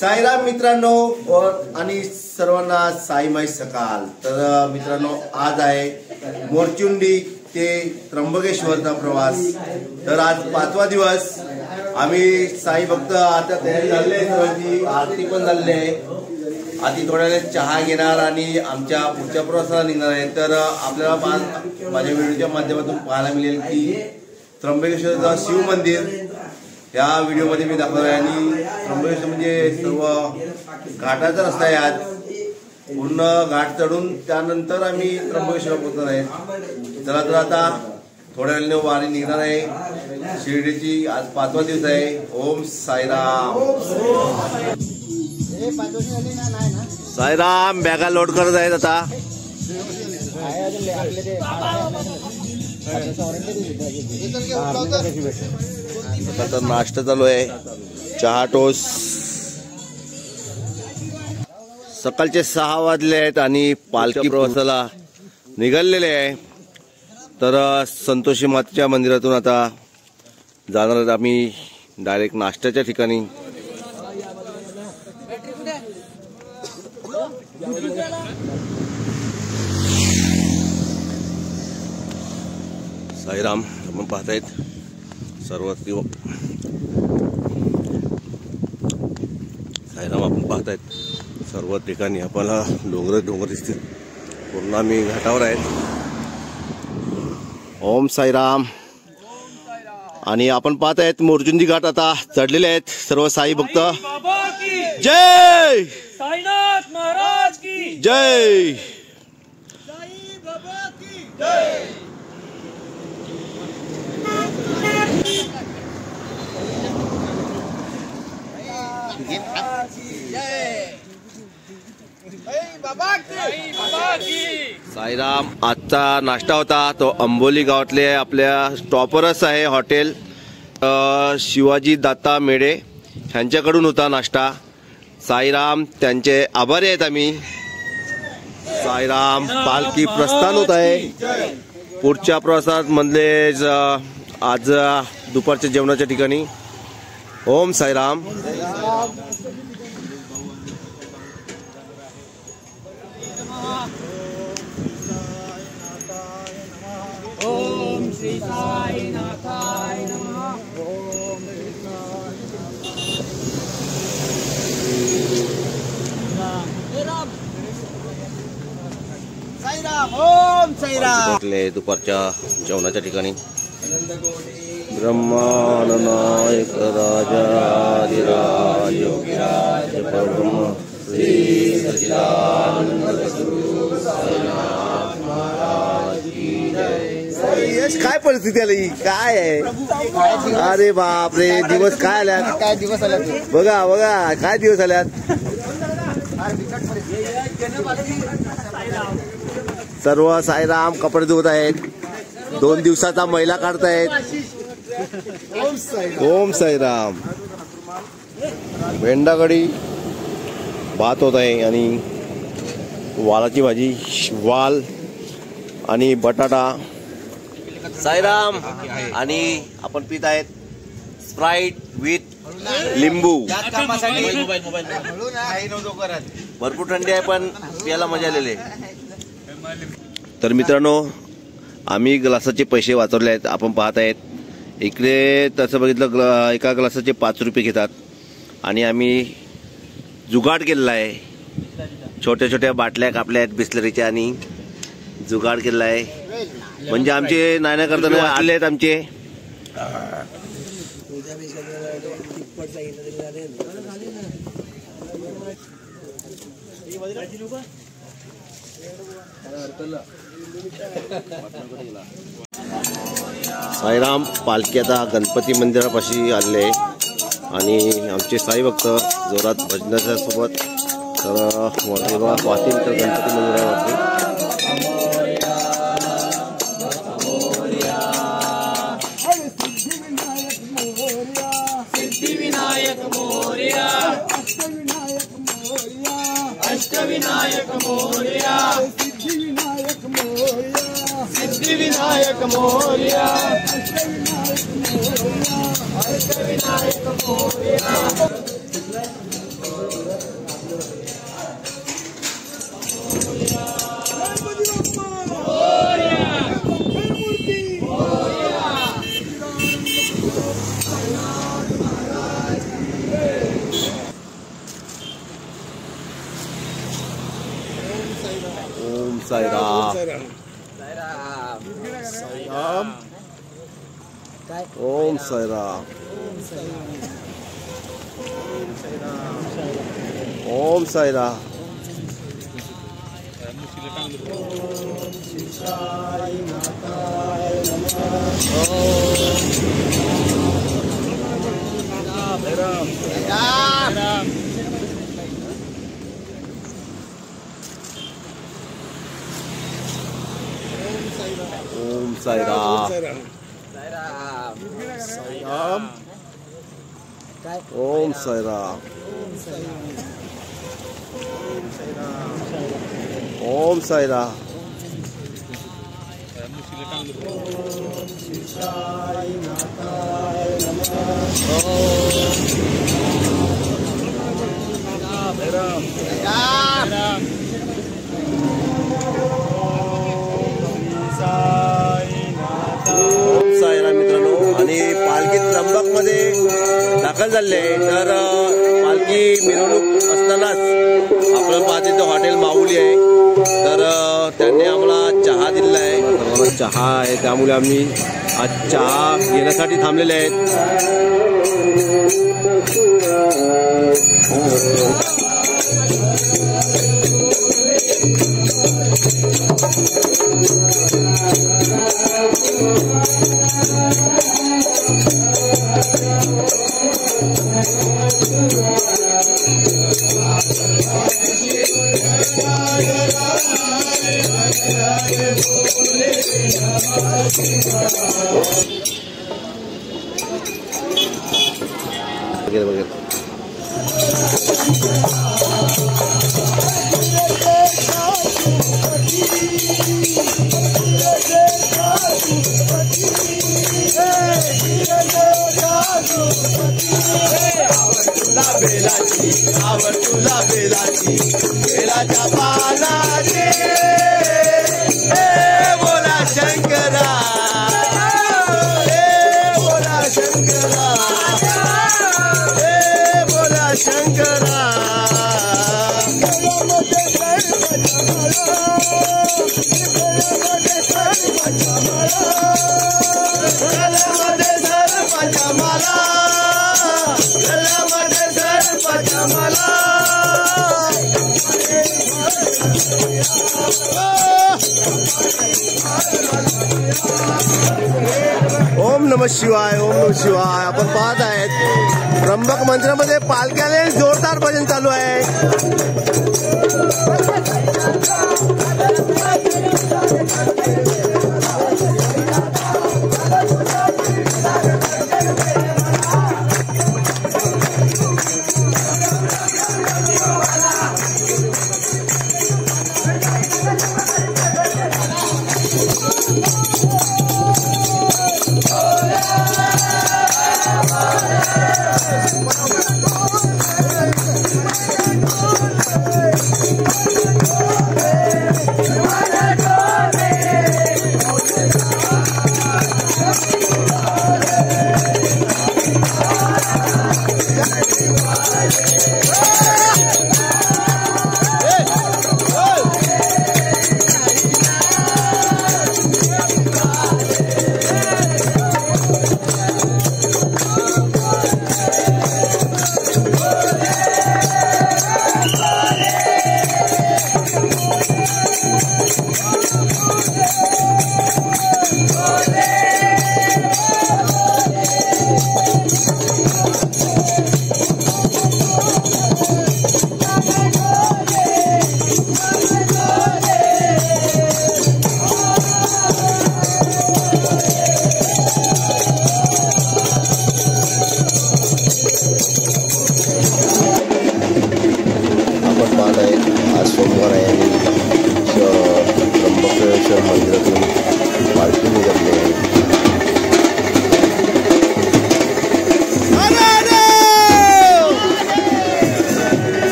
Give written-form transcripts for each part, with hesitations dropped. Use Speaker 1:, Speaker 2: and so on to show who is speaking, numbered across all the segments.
Speaker 1: साईराम मित्रांनो आणि सर्वांना साईमाई सकाळ। तर मित्रांनो आज आहे मोरचुंडी ते त्र्यंबकेश्वरचा प्रवास। तर आज 5वा दिवस आम्ही साई भक्त आता तयारी झाले, सर्वांची आरती पण झाली आहे। आधी थोड्याने चहा घेणार आणि आमच्या पुढच्या प्रवासाला निघणार आहे। तर आपल्याला माझ्या व्हिडिओच्या माध्यमातून पाहायला मिळेल की त्र्यंबकेश्वरचा शिव मंदिर या व्हिडिओमध्ये मी दाखवणार आहे। आणि त्र्यंबकेश्वर म्हणजे सर्व घाटाचा रस्ता आहे। आज पूर्ण घाट चढून त्यानंतर आम्ही त्र्यंबकेश्वर पोहोचणार आहे। चला तर आता थोड्या वेळाने वारी निघणार आहे शिर्डीची। आज 5वा दिवस आहे। ओम साईराम। साईराम बॅगा लोड करत आहेत आता। आता नाश्ता चालू आहे, चहा टोस्ट। सकाळचे 6 वाजले आहेत आणि पालखी प्रवासाला निघालेले आहे। तर संतोषी मातेच्या मंदिरातून आता जाणार आहेत आम्ही डायरेक्ट नाश्त्याच्या ठिकाणी। साईराम आपण पाहतायत सर्व साईराम आपण पाहतायत सर्व ठिकाणी आपल्याला डोंगर दिसतील। पूर्ण आम्ही घाटावर आहेत। ओम साईराम। आणि आपण पाहतायत मोरचुंडी घाट आता चढलेले आहेत सर्व साई भक्त। जय साईनाथ महाराज की जय। साई बाबा की जय। साईराम। आजचा नाश्ता होता तो अंबोली गावातले आपल्या स्टॉपरच आहे हॉटेल शिवाजी दाता मेडे यांच्याकडून होता नाश्ता। साईराम त्यांचे आभारी आहेत आम्ही। साईराम। पालखी प्रस्थान होत आहे पुढच्या प्रवासात मधले आज दुपारच्या जेवणाच्या ठिकाणी। ओम साईराम।
Speaker 2: ओम श्री साईनाथाय नमः। ओम श्री साईराम। ओम साईराम।
Speaker 1: दुपारच्या जेवणाच्या ठिकाणी ब्रह्मानंद नायक राजाधिराज योगीराज परब्रह्म श्री सच्चिदानंद सद्गुरु साईनाथ महाराज की जय। यश काय परिस्थिती आली काय आहे? अरे बाप रे, दिवस काय आल्यात, काय दिवस आल्यात बघा बघा, काय दिवस आल्यात। सर्व साईराम कपडे धुवत आहेत, 2 दिवसाचा मैला काढतायत। ओम साईराम। भेंडागडी भात होत आहे आणि वालाची भाजी, वाल आणि बटाटा। साईराम। आणि आपण पित आहेत स्प्राईट विथ लिंबू। भरपूर थंडी आहे पण प्यायला मजा आलेली आहे। तर मित्रांनो आम्ही ग्लासाचे पैसे वाचवले आहेत। आपण पाहत आहेत इकडे तसं बघितलं एका ग्लासाचे 5 रुपये घेतात आणि आम्ही जुगाड केलेला आहे। छोट्या छोट्या बाटल्या कापल्या आहेत बिस्लरीच्या आणि जुगाड केलेला आहे। म्हणजे आमचे नाण्या करताना आले आहेत आमचे। साईराम। पालखी आता गणपती मंदिरापाशी आले आणि आमचे साई भक्त जोरात भजनाच्या सोबत तर वाहतील तर गणपती मंदिरावरती।
Speaker 2: सिद्धिविनायक मोरया, अष्टविनायक मोरया, सिद्धिविनायक मोरया, सिद्धिविनायक मोरया, अष्टविनायक मोरया, अष्टविनायक मोरया।
Speaker 3: साईराम ओम साईराम ओम साईराम ओम साईराम ओम साईराम साईराम मित्रांनो आणि पालखी त्र्यंबक मध्ये दाखल झाले आहे. तर पालखी मिरवणूक असतानाच आपण पाहते तो हॉटेल माऊली आहे. तर त्यांनी आम्हाला चहा दिलेला आहे. सर्वांना चहा आहे त्यामुळे आम्ही आज चहा घेण्यासाठी थांबलेले आहेत. वगैरे
Speaker 1: तुला बेलाची बेलाच्या पानाचे बोला शंकरा बोला शंकरा बोला शंकरा ओम नमः शिवाय ओम नमः शिवाय. आपण पाहत आहेत त्र्यंबक मंदिरामध्ये पालख्याने जोरदार भजन चालू आहे.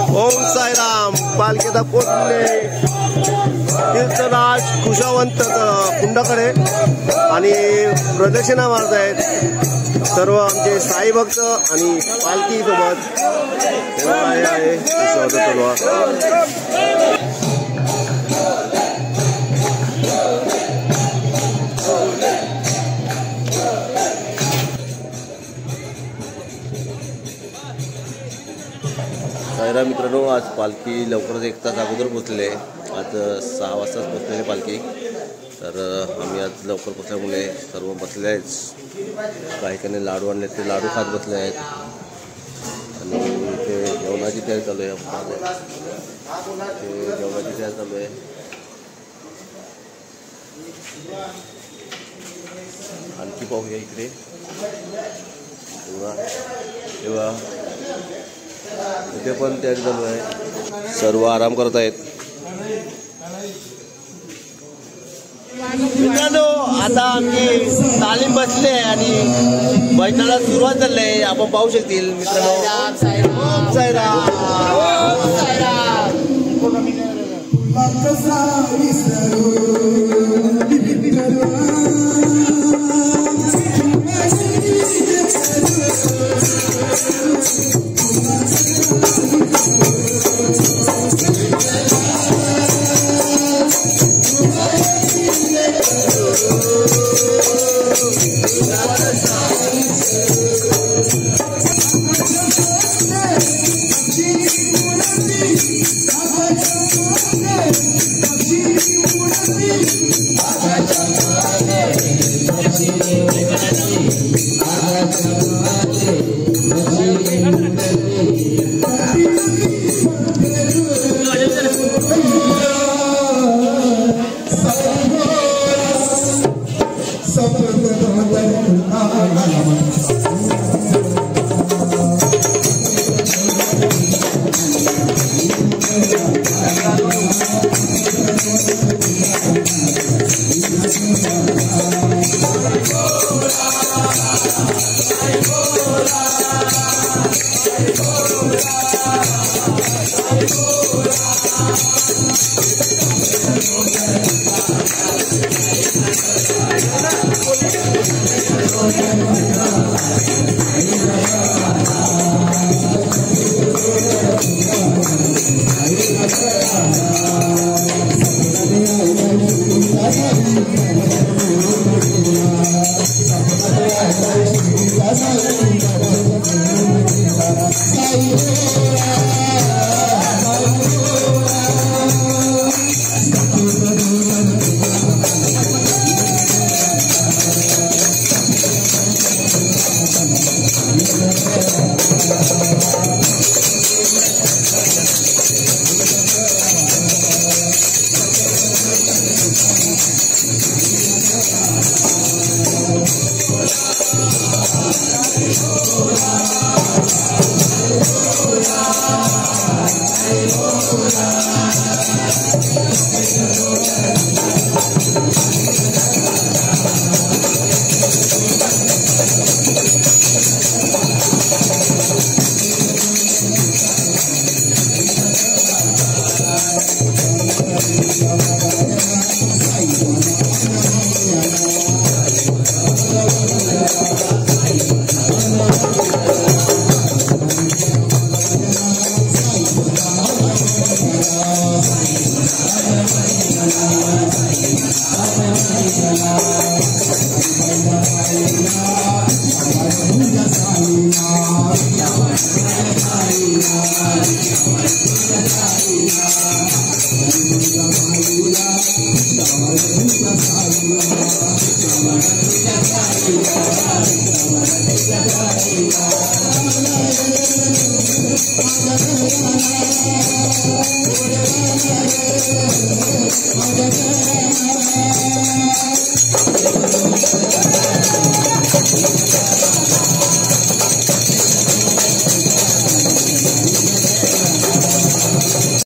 Speaker 3: ओम साईराम. पालखीचा पोचले तीर्थराज खुशावंत कुंडाकडे आणि प्रदक्षिणा मारत आहेत सर्व आमचे साई भक्त आणि पालखी सोबत आहे साईराम. मित्रांनो, आज पालखी लवकरच 1 तास अगोदर पोचलेली आहे. आज 6 वाजताच पोचलेली पालखी. तर आम्ही आज लवकर पोचल्यामुळे सर्व बसले आहेत. काही काही लाडू आणले ते लाडू खात बसले आहेत आणि इथे जेवणाची तयारी चालू आहे. जेवणाची तयारी चालू आहे. आणखी पाहूया इकडे तेव्हा इथे पण तयारी चालू आहे. सर्व आराम करत आहेत. मित्रांनो, आता आमची तालीम बसली आहे आणि बैठकाला सुरुवात झाली आहे. आपण पाहू शकतील मित्रांनो. ओम साईराम.
Speaker 2: Thank you.